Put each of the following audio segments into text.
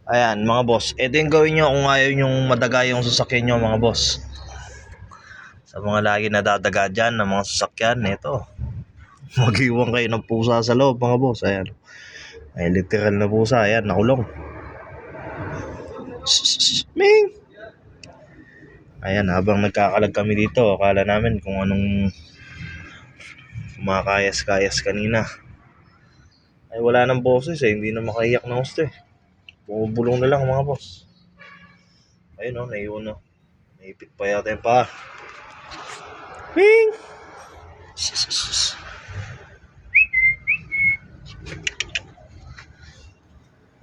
Ayan mga boss, ito yung gawin nyo kung ayaw yung madaga yung sasakyan nyo mga boss. Sa mga lagi nadadaga dyan ng mga sasakyan, ito. Mag-iwan kayo ng pusa sa loob mga boss. Ayan. Ay literal na pusa, ayan, nakulong. Ming! Ayan, habang nagkakalag kami dito, akala namin kung anong kumakayas-kayas kanina. Ay wala nang boses eh, hindi na makaiyak na gusto eh. Bumubulong na lang mga boss. Ayun o, naiwan o. Naipit pa yata yung paa. Ming!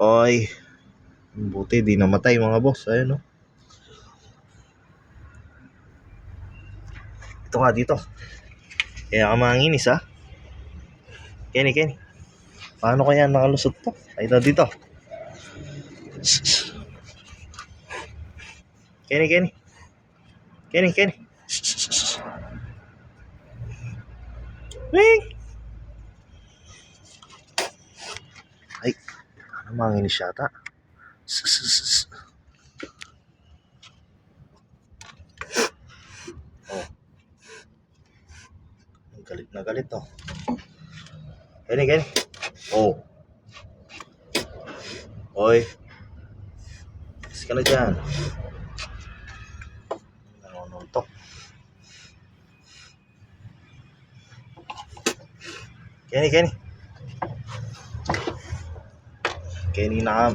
Oy, buti di namatay mga boss. Ayun o. Ito ka dito. Kaya ka manginis ha. Kenny. Paano kaya nakalusot to? Ay ito dito. Kenny. Ming! Ay, ano manginis yata? Oh. Galit na galit to. Kenny. Oh. Oy. Kasi ka na dyan. Nanonuntok. Kenny. Kenny na.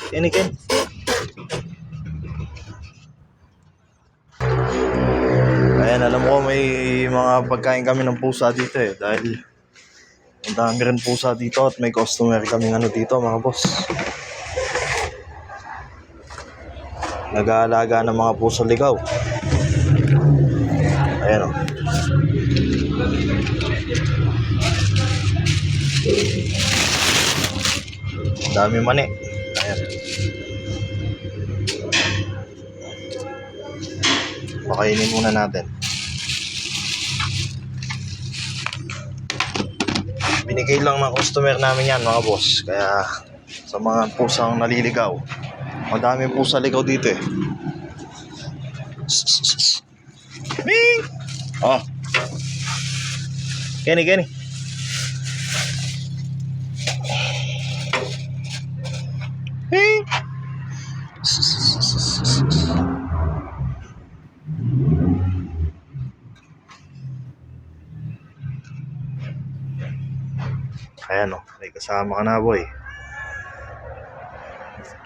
Kenny. Ayan, alam ko may mga pagkain kami ng pusa dito eh. Dahil ang dami rin pusa dito at may customer kaming ano dito mga boss. Nag-aalaga ng mga puso ligaw. Ayan o. Dami mani. Ayan. Pakainin muna natin. Binigay lang ng customer namin yan mga boss. Kaya sa mga pusang naliligaw, madami pusa ligaw dito eh. Ming! Oh. Kenny. Ming! Ayan o, may kasama ka na boy.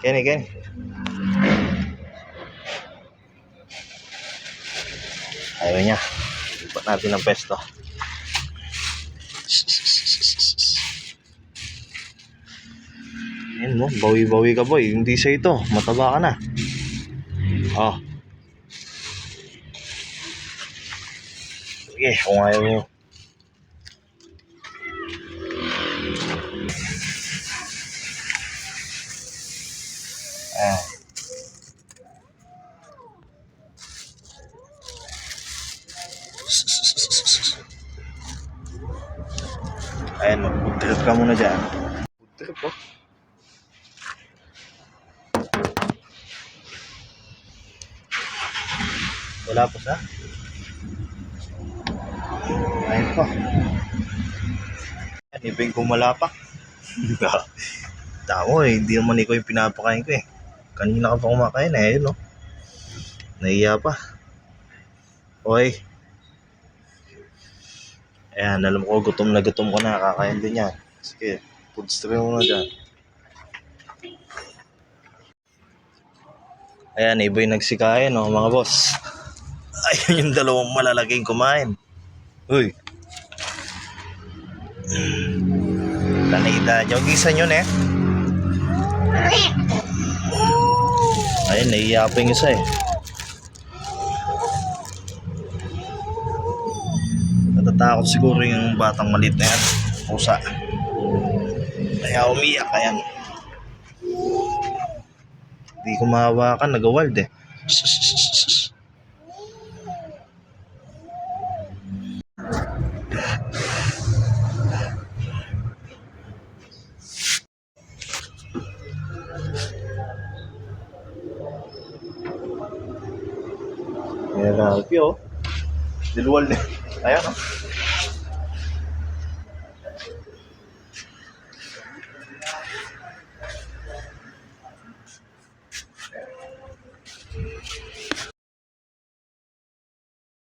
Kenny. Ayaw niya. Ipat natin ang pesto. Ayan mo, bawi-bawi ka boy. Hindi sa ito, mataba ka na. Oh. Sige, kung ayaw mo. Ayan, mag-food trip ka muna dyan. Food trip po. Wala po sa? Ayun po. Ayan, ibig kumalapak. Tamo eh, hindi naman ikaw yung pinapakain ko eh. Kanina ka pa kumakain eh, ayun o. Nahiya pa. Oy. Ayan, alam ko gutom na gutom ko na, kakain din yan. Sige, food stream mo na dyan. Ayan, iba yung nagsikain o mga boss. Ayun yung dalawang malalaging kumain. Uy. Kanida nyo, gisan yun eh. Ayun, naiiya pa yung isa eh. Natatakot siguro yung batang maliit na yan. Pusa. Kaya umiyak, ayan. Hindi ko mahawakan, nag-wild eh. Ayan na, Alpio. Diluwal na. Ayan, oh.